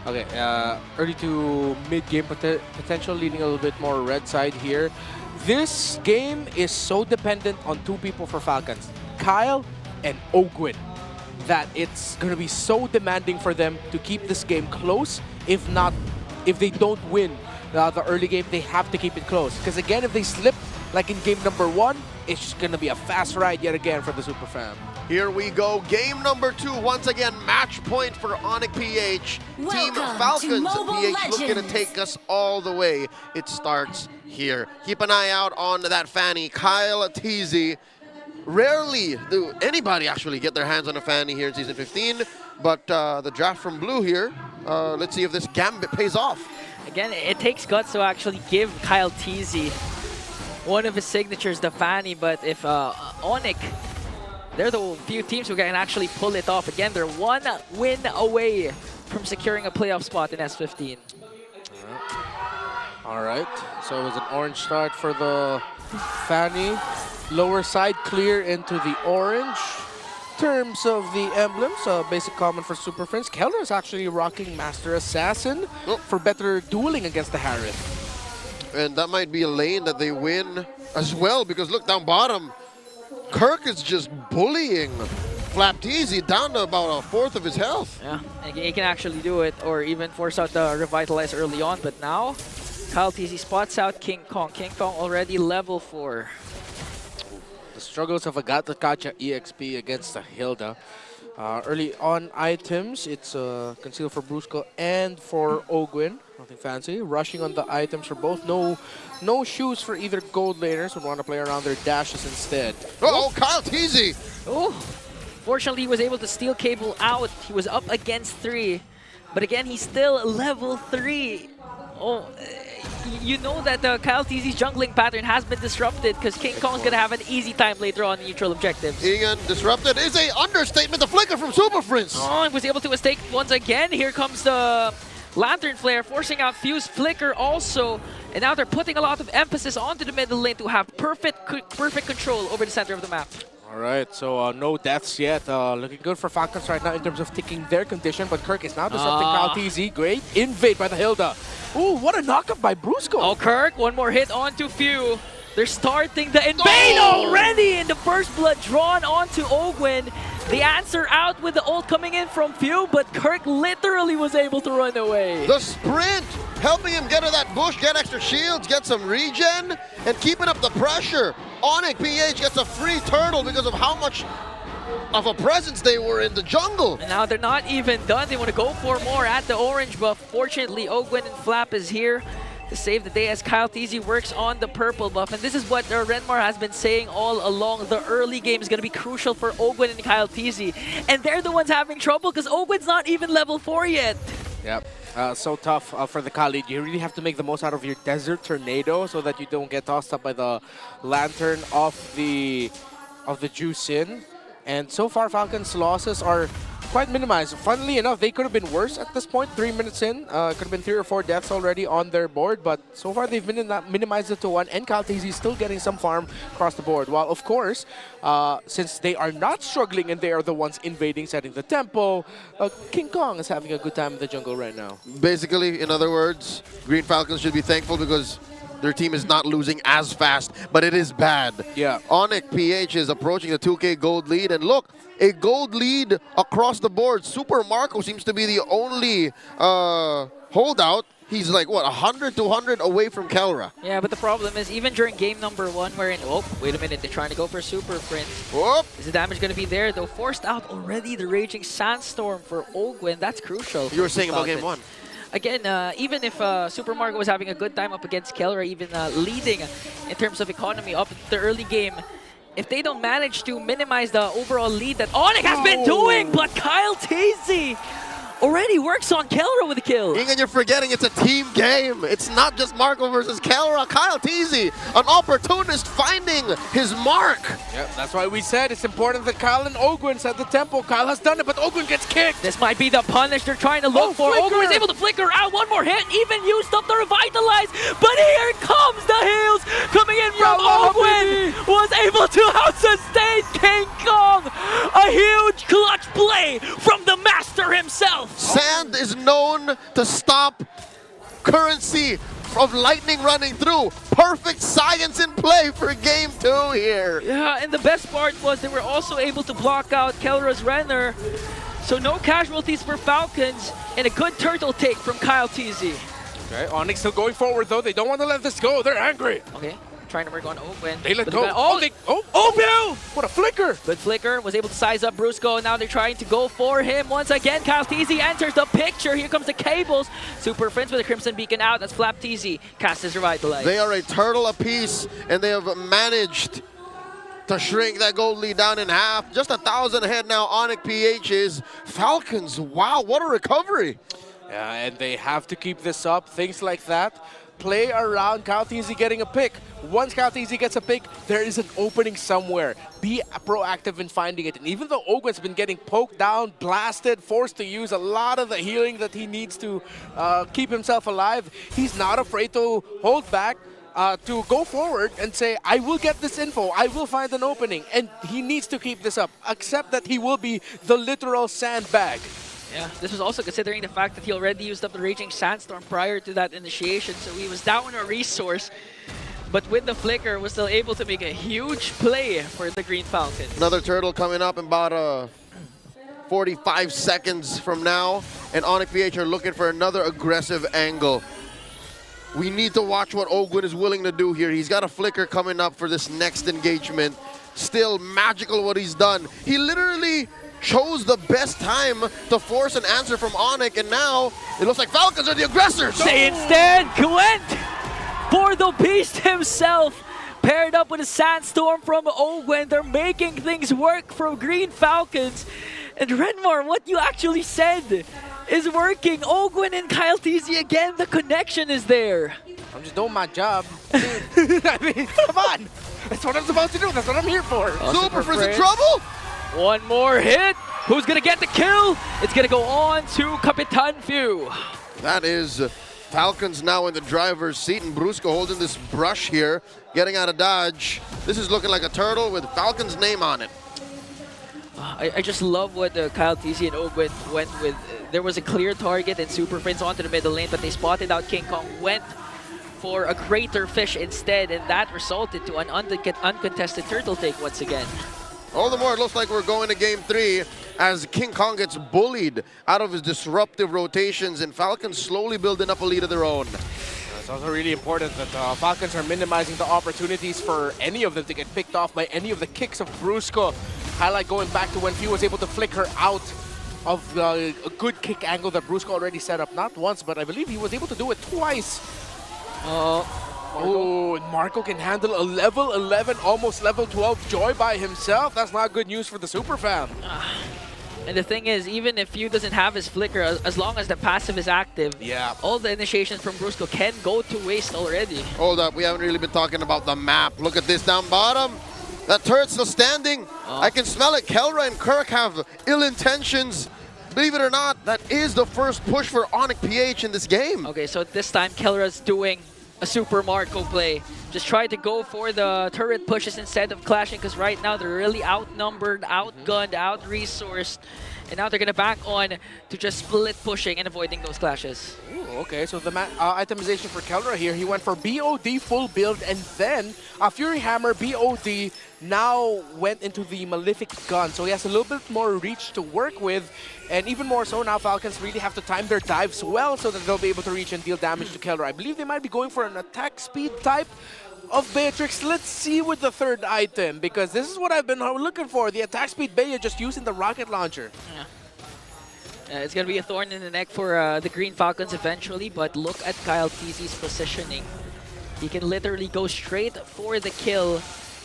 Okay, early to mid-game potential, leaning a little bit more red side here. This game is so dependent on two people for Falcons, Kyle and Ogwin, that it's going to be so demanding for them to keep this game close. If they don't win the early game, they have to keep it close. Because again, if they slip, like in game number 1, it's just going to be a fast ride yet again for the Super Fam. Here we go, game number 2. Once again, match point for ONIC PH. Team Falcons PH looking to take us all the way. It starts here. Keep an eye out on that Fanny, Kyle Teasy. Rarely do anybody actually get their hands on a Fanny here in Season 15, but the draft from Blue here, let's see if this gambit pays off. Again, it takes guts to actually give Kyle Teasy one of his signatures, the Fanny, but if ONIC, they're the few teams who can actually pull it off. Again, they're 1 win away from securing a playoff spot in S15. All right, so it was an orange start for the Fanny. Lower side clear into the orange. In terms of the emblems, basic common for Super Friends. Keller is actually rocking Master Assassin for better dueling against the Harith. And that might be a lane that they win as well, because look down bottom, Kirk is just bullying Flapteasy down to about 1/4 of his health. Yeah, and he can actually do it, or even force out the Revitalize early on, but now Kyle Teasy spots out King Kong. King Kong already level 4. The struggles of Agata Kacha EXP against the Hilda. Early on items, it's concealed for Brusco and for Ogwin. Nothing fancy. Rushing on the items for both. No shoes for either gold laners. Would want to play around their dashes instead. Uh-oh, Kyle Teasy! Oh, fortunately he was able to steal Cable out. He was up against 3. But again, he's still level 3. Oh, you know that Kyle Teasy's jungling pattern has been disrupted because King Kong's going to have an easy time later on in neutral objectives. Ian, disrupted is a understatement. The flicker from Super Prince. Oh, he was able to mistake once again. Here comes the Lantern Flare, forcing out Fuse Flicker also. And now they're putting a lot of emphasis onto the middle lane to have perfect control over the center of the map. All right, so no deaths yet. Looking good for Falcons right now in terms of ticking their condition, but Kirk is now disrupting Kyle Teasy. Great invade by the Hilda. Ooh, what a knockup by Brusco. Oh, Kirk, one more hit onto Few. They're starting the invade already, and the first blood drawn onto Ogwin. The answer out with the ult coming in from Few, but Kirk literally was able to run away. The sprint, helping him get to that bush, get extra shields, get some regen, and keeping up the pressure. ONIC PH gets a free turtle because of how much of a presence they were in the jungle. And now they're not even done. They want to go for more at the orange buff. Fortunately, Ogwin and Flap is here to save the day as Kyle Teasy works on the purple buff. And this is what Renmar has been saying all along. The early game is going to be crucial for Ogwin and Kyle Teasy. And they're the ones having trouble because Ogwin's not even level 4 yet. Yep. So tough for the Khalid. You really have to make the most out of your Desert Tornado so that you don't get tossed up by the Lantern of the Juicin. And so far, Falcons' losses are quite minimized. Funnily enough, they could have been worse at this point. 3 minutes in, could have been 3 or 4 deaths already on their board. But so far, they've minimized it to 1. And Kyle Teasy is still getting some farm across the board. While, of course, since they are not struggling and they are the ones invading, setting the tempo, King Kong is having a good time in the jungle right now. Basically, in other words, Green Falcons should be thankful because their team is not losing as fast, but it is bad. Yeah. ONIC PH is approaching the 2K gold lead, and look, a gold lead across the board. Super Marco seems to be the only holdout. He's like, what, 100, 200 away from Kelra. Yeah, but the problem is, even during game number 1, wherein, oh, wait a minute, they're trying to go for Super Prince. Whoop. Is the damage going to be there, though? Forced out already the Raging Sandstorm for Ogwin. That's crucial. You were saying about game 1. Again, even if Super Marco was having a good time up against Kelra, even leading in terms of economy up the early game, if they don't manage to minimize the overall lead that ONIC has been doing, but Kyle Teasy already works on Kelra with a kill. Ingan, you're forgetting it's a team game. It's not just Marco versus Kelra. Kyle Teasy, an opportunist finding his mark. Yep, that's why we said it's important that Kyle and Ogwin set the tempo. Kyle has done it, but Ogwin gets kicked. This might be the punish they're trying to look for. Flicker. Ogwin is able to flicker out. One more hit, even used up the Revitalize. But here comes the heals coming in from Ogwin. Was able to out-sustain King Kong. A huge clutch play from the master himself. Sand is known to stop currency of lightning running through. Perfect science in play for game 2 here. Yeah, and the best part was they were also able to block out Kelra's Renner. So no casualties for Falcons, and a good turtle take from Kyle TZ. Okay, ONIC still going forward though. They don't want to let this go. They're angry. Okay, trying to work on Owen. They let But go. no! What a flicker! Good flicker, was able to size up Brusco. Now they're trying to go for him once again. Kyle TZ enters the picture. Here comes the cables. Super Friends with a Crimson Beacon out. That's Flap TZ. Cast is revitalized. They are a turtle apiece, and they have managed to shrink that gold lead down in half. Just 1,000 ahead now. ONIC PH is. Falcons, wow, what a recovery. Yeah, and they have to keep this up. Things like that. Play around Kyle TZ getting a pick. Once Kyle TZ gets a pick, there is an opening somewhere. Be proactive in finding it. And even though Ogwen's been getting poked down, blasted, forced to use a lot of the healing that he needs to keep himself alive, he's not afraid to hold back, to go forward and say, I will get this info, I will find an opening. And he needs to keep this up, except that he will be the literal sandbag. Yeah, this was also considering the fact that he already used up the Raging Sandstorm prior to that initiation, so he was down a resource. But with the flicker, was still able to make a huge play for the Green Falcons. Another turtle coming up in about 45 seconds from now, and ONIC PH are looking for another aggressive angle. We need to watch what Ogwen is willing to do here. He's got a flicker coming up for this next engagement. Still magical what he's done. He literally chose the best time to force an answer from ONIC, and now it looks like Falcons are the aggressors. They instead went for the Beast himself, paired up with a Sandstorm from Owen. They're making things work for Green Falcons. And Renmar, what you actually said is working. Ogwen and Kyle TZ again, the connection is there. I'm just doing my job. I mean, come on. That's what I'm supposed to do. That's what I'm here for. Super Friends in trouble? One more hit. Who's gonna get the kill? It's gonna go on to Capitan Few. That is Falcons now in the driver's seat, and Brusco holding this brush here, getting out of dodge. This is looking like a turtle with Falcon's name on it. I just love what Kyle TZ and Ogwen went with. There was a clear target and Super Friends onto the middle lane, but they spotted out King Kong, went for a greater fish instead, and that resulted to an uncontested turtle take once again. All the more it looks like we're going to game 3 as King Kong gets bullied out of his disruptive rotations, and Falcons slowly building up a lead of their own. It's also really important that Falcons are minimizing the opportunities for any of them to get picked off by any of the kicks of Brusco. Highlight going back to when Few was able to flicker out of a good kick angle that Brusco already set up, not once, but I believe he was able to do it twice. Oh, Marco can handle a level 11, almost level 12 Joy by himself. That's not good news for the super fan. And the thing is, even if Few doesn't have his flicker, as long as the passive is active, yeah, all the initiations from Brusco can go to waste already. Hold up, we haven't really been talking about the map. Look at this down bottom. That turret's still standing. I can smell it. Kelra and Kirk have ill intentions. Believe it or not, that is the first push for ONIC PH in this game. Okay, so this time Kelra's doing a Super Marco play. Just try to go for the turret pushes instead of clashing, because right now they're really outnumbered, outgunned, out-resourced. And now they're going to back on to just split pushing and avoiding those clashes. Ooh, okay, so the itemization for Kelra here, he went for BOD full build, and then a Fury Hammer BOD now went into the Malefic Gun. So he has a little bit more reach to work with, and even more so now Falcons really have to time their dives well so that they'll be able to reach and deal damage to Kelra. I believe they might be going for an attack speed type of Beatrix. Let's see with the third item, because this is what I've been looking for, the attack speed Bea just using the rocket launcher. Yeah. It's going to be a thorn in the neck for the Green Falcons eventually, but look at Kyle TZ's positioning. He can literally go straight for the kill,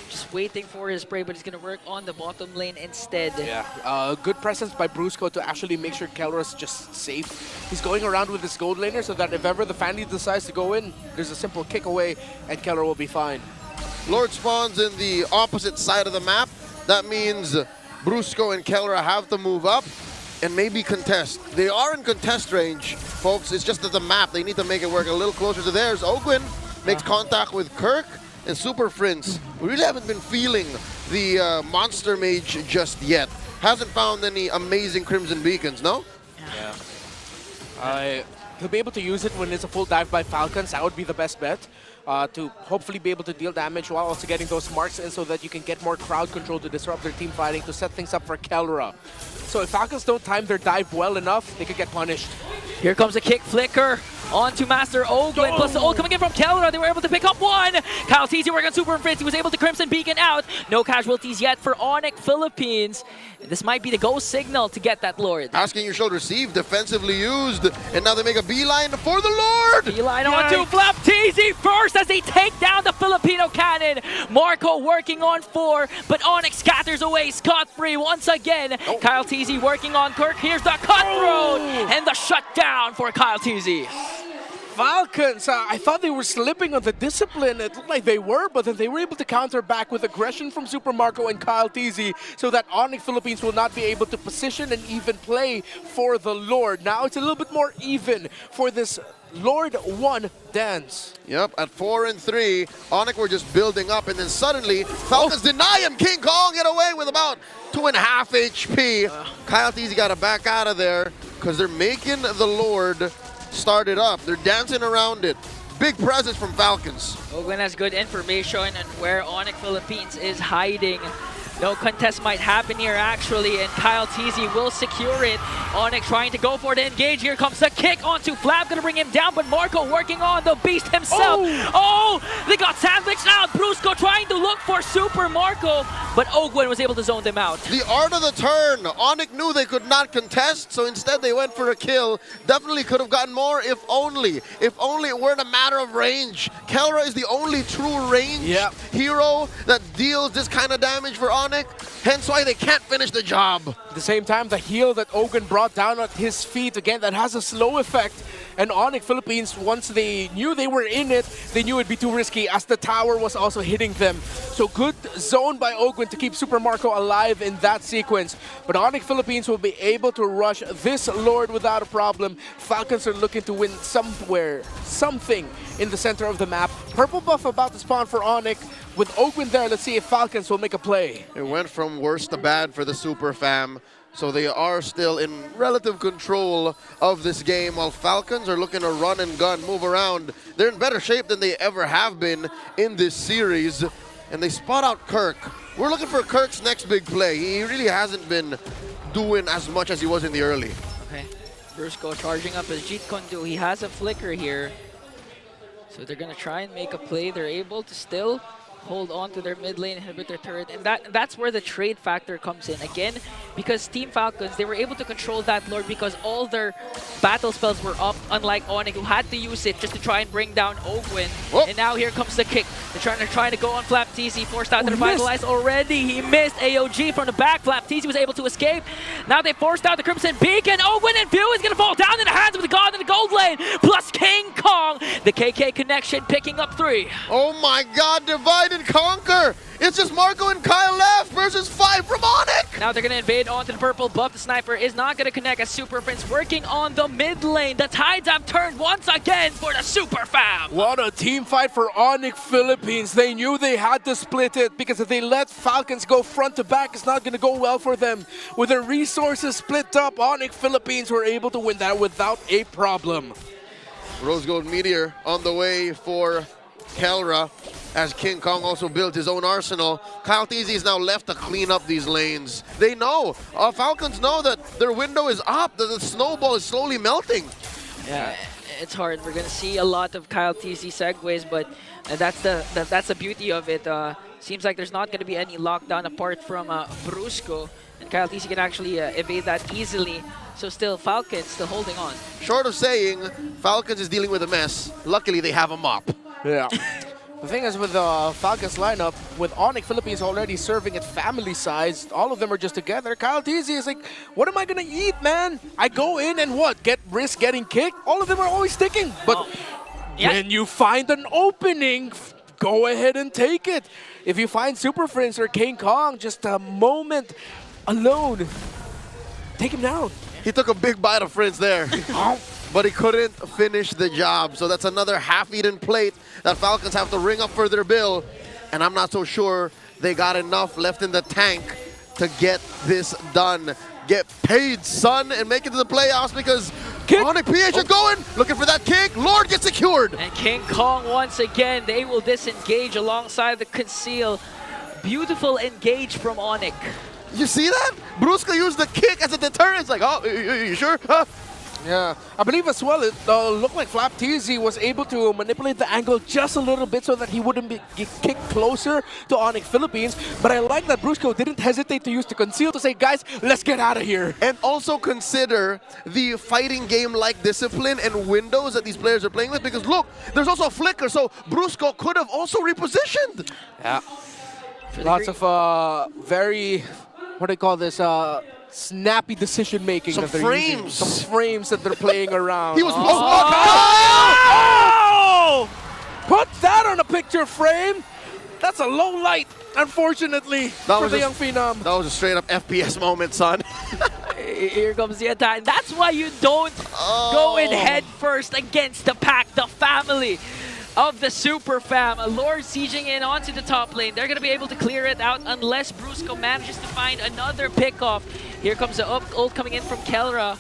just waiting for his prey, but he's going to work on the bottom lane instead. Yeah, good presence by Brusco to actually make sure Kelra's just safe. He's going around with his gold laner so that if ever the Fanny decides to go in, there's a simple kick away and Kelra will be fine. Lord spawns in the opposite side of the map. That means Brusco and Kelra have to move up and maybe contest. They are in contest range, folks. It's just that the map, they need to make it work a little closer to theirs. Ogwen makes contact with Kirk and Super Friends. We really haven't been feeling the Monster Mage just yet. Hasn't found any amazing Crimson Beacons, no? Yeah. He'll be able to use it when it's a full dive by Falcons. That would be the best bet. To hopefully be able to deal damage while also getting those marks in so that you can get more crowd control to disrupt their team fighting to set things up for Kelra. So if Falcons don't time their dive well enough, they could get punished. Here comes a kick flicker onto Master Ogwin, plus the ult coming in from Kelra. They were able to pick up one. Kyle Teasy working on Super Fritz. He was able to Crimson Beacon out. No casualties yet for ONIC Philippines. This might be the go signal to get that Lord. Asking your shoulder receive, defensively used, and now they make a beeline for the Lord! Beeline onto Flap Teasy first as they take down the Filipino cannon. Marco working on 4, but ONIC scatters away scot-free once again. Kyle Teasy working on Kirk. Here's the cutthroat and the shutdown for Kyle Teasy. Falcons, I thought they were slipping on the discipline. It looked like they were, but then they were able to counter back with aggression from Super Marco and Kyle Teasy so that ONIC Philippines will not be able to position and even play for the Lord. Now it's a little bit more even for this Lord 1 dance. Yep, at 4 and 3, ONIC were just building up, and then suddenly Falcons deny him. King Kong get away with about 2.5 HP. Kyle Teasy got to back out of there because they're making the Lord start it up. They're dancing around it. Big presence from Falcons. Ogwin has good information on where ONIC Philippines is hiding. No contest might happen here actually, and Kyle Teasy will secure it. ONIC trying to go for the engage. Here comes the kick onto Flap, gonna bring him down, but Marco working on the beast himself. Oh, they got sandwiched out. Brusco trying to look for Super Marco, but Ogwin was able to zone them out. The art of the turn. ONIC knew they could not contest, so instead they went for a kill. Definitely could have gotten more if only. If only it weren't a matter of range. Kelra is the only true range hero that deals this kind of damage for ONIC. Hence why they can't finish the job. At the same time, the heal that Ogwin brought down at his feet, again, that has a slow effect. And ONIC Philippines, once they knew they were in it, they knew it'd be too risky as the tower was also hitting them. So good zone by Ogwin to keep Super Marco alive in that sequence. But ONIC Philippines will be able to rush this Lord without a problem. Falcons are looking to win something in the center of the map. Purple buff about to spawn for ONIC. With Ogwin there, let's see if Falcons will make a play. It went from worse to bad for the Super Fam. So they are still in relative control of this game, while Falcons are looking to run and gun, move around. They're in better shape than they ever have been in this series. And they spot out Kirk. We're looking for Kirk's next big play. He really hasn't been doing as much as he was in the early. Okay, Brusco charging up his Jeet Kundu. He has a flicker here. So they're gonna try and make a play. They're able to still hold on to their mid lane, inhibit their turret, and that's where the trade factor comes in. Again, because Team Falcons, they were able to control that Lord because all their battle spells were up, unlike ONIC, who had to use it just to try and bring down Ogwin. And now here comes the kick. They're trying to go on Flap Teasy, forced out to revitalize already. He missed AOG from the back. Flap Teasy was able to escape. Now they forced out the Crimson Beacon. Ogwin and View is going to fall down in the hands of the God in the gold lane, plus King Kong. The KK connection picking up 3. Oh my God, divide and conquer! It's just Marco and Kyle left versus 5 from ONIC! Now they're going to invade onto the purple buff. The sniper is not going to connect as Super Prince working on the mid lane. The tides have turned once again for the Super Fam. What a team fight for ONIC Philippines. They knew they had to split it because if they let Falcons go front to back, it's not going to go well for them. With their resources split up, ONIC Philippines were able to win that without a problem. Rose Gold Meteor on the way for Kelra, as King Kong also built his own arsenal. Kyle Teasy is now left to clean up these lanes. They know, Falcons know that their window is up, that the snowball is slowly melting. Yeah, it's hard. We're going to see a lot of Kyle Teasy segues, but that's the beauty of it. Seems like there's not going to be any lockdown apart from Brusco, and Kyle Teasy can actually evade that easily. So still, Falcons still holding on. Short of saying, Falcons is dealing with a mess. Luckily, they have a mop. Yeah. The thing is with the Falcons lineup, with ONIC Philippines already serving at family size, all of them are just together. Kyle Teasy is like, what am I going to eat, man? I go in and what? Risk getting kicked? All of them are always sticking. But when you find an opening, go ahead and take it. If you find Super Prince or King Kong, just a moment alone, take him down. He took a big bite of Prince there. But he couldn't finish the job. So that's another half-eaten plate that Falcons have to ring up for their bill. And I'm not so sure they got enough left in the tank to get this done. Get paid, son, and make it to the playoffs, because Kick. ONIC PH are going, looking for that kick. Lord gets secured. And King Kong once again, they will disengage alongside the conceal. Beautiful engage from ONIC. You see that? Brusco used the kick as a deterrent. It's like, oh, you sure? Huh? Yeah, I believe as well it looked like Mlbb was able to manipulate the angle just a little bit so that he wouldn't get kicked closer to ONIC Philippines. But I like that Brusco didn't hesitate to use the conceal to say, guys, let's get out of here. And also consider the fighting game-like discipline and windows that these players are playing with, because look, there's also a flicker, so Brusco could have also repositioned. Yeah. Lots of very, what do they call this, snappy decision making. Some frames. Some frames that they're playing around. He was Put that on a picture frame. That's a low light, unfortunately, for the young phenom. That was a straight up FPS moment, son. Here comes the attack. That's why you don't go in head first against the pack, the family of the Super Fam. Lord sieging in onto the top lane. They're going to be able to clear it out unless Brusco manages to find another pickoff. Here comes the ult coming in from Kelra.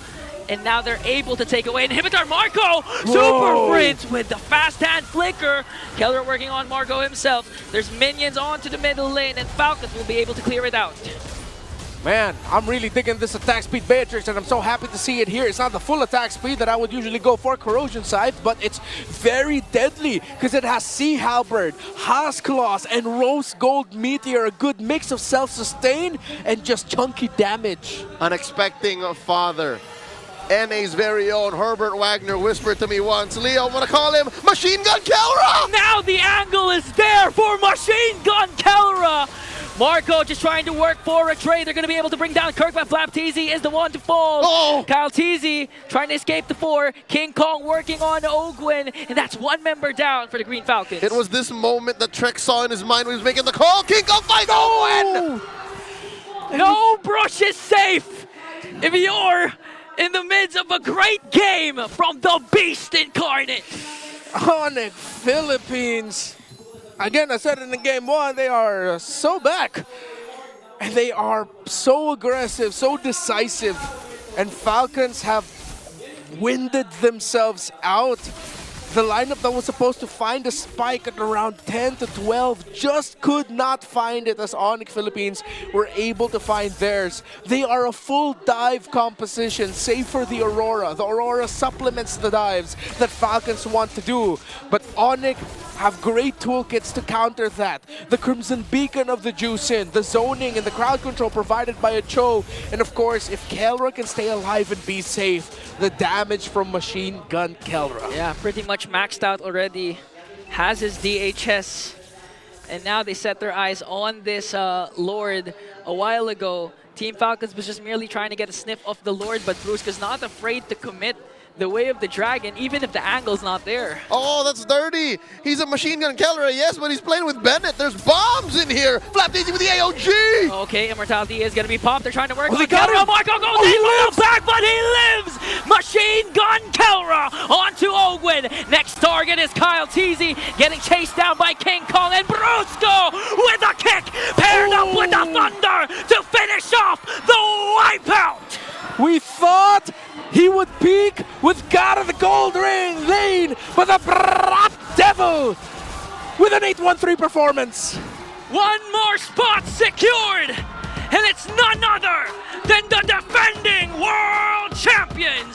And now they're able to take away Inhibitor. Marco! Super Prince with the fast hand flicker. Kelra working on Marco himself. There's minions onto the middle lane and Falcons will be able to clear it out. Man, I'm really digging this attack speed Beatrix, and I'm so happy to see it here. It's not the full attack speed that I would usually go for Corrosion Scythe, but it's very deadly because it has Sea Halberd, Haas Claws, and Rose Gold Meteor. A good mix of self-sustain and just chunky damage. Unexpecting father. NA's very own Herbert Wagner whispered to me once, Leo, I'm gonna call him Machine Gun Kelra! Now the angle is there for Machine Gun Kelra! Marco just trying to work for a trade. They're going to be able to bring down Kirk, but Mlbb is the one to fall. Kyle Teasy trying to escape the 4. King Kong working on Ogwin, and that's one member down for the Green Falcons. It was this moment that Trek saw in his mind when he was making the call. King Kong fights Ogwin! No Brush is safe if you're in the midst of a great game from the Beast Incarnate. ONIC Philippines. Again, I said it in game 1, they are so back. And they are so aggressive, so decisive. And Falcons have winded themselves out. The lineup that was supposed to find a spike at around 10 to 12 just could not find it, as ONIC Philippines were able to find theirs. They are a full dive composition, save for the Aurora. The Aurora supplements the dives that Falcons want to do. But ONIC have great toolkits to counter that. The Crimson Beacon of the Juicin, the zoning and the crowd control provided by a Cho. And of course, if Kelra can stay alive and be safe, the damage from Machine Gun Kelra. Yeah, pretty much maxed out already. Has his DHS. And now they set their eyes on this Lord. A while ago, Team Falcons was just merely trying to get a sniff of the Lord, but Brusco's not afraid to commit the way of the dragon, even if the angle's not there. Oh, that's dirty. He's a Machine Gun Kelra, yes, but he's playing with Bennett. There's bombs in here. Mlbb with the AOG. Okay, Immortality is going to be popped. They're trying to work on Kelra. Him. Marco goes in from the back, but he lives. Machine Gun Kelra onto Ogwin. Next target is Kyle Teasy getting chased down by King Kong, and Brusco with a kick paired up with the Thunder to finish off the wipeout. We thought he would peak with God of the Gold Ring lane, but the Black Devil with an 8-1-3 performance. One more spot secured, and it's none other than the defending world champions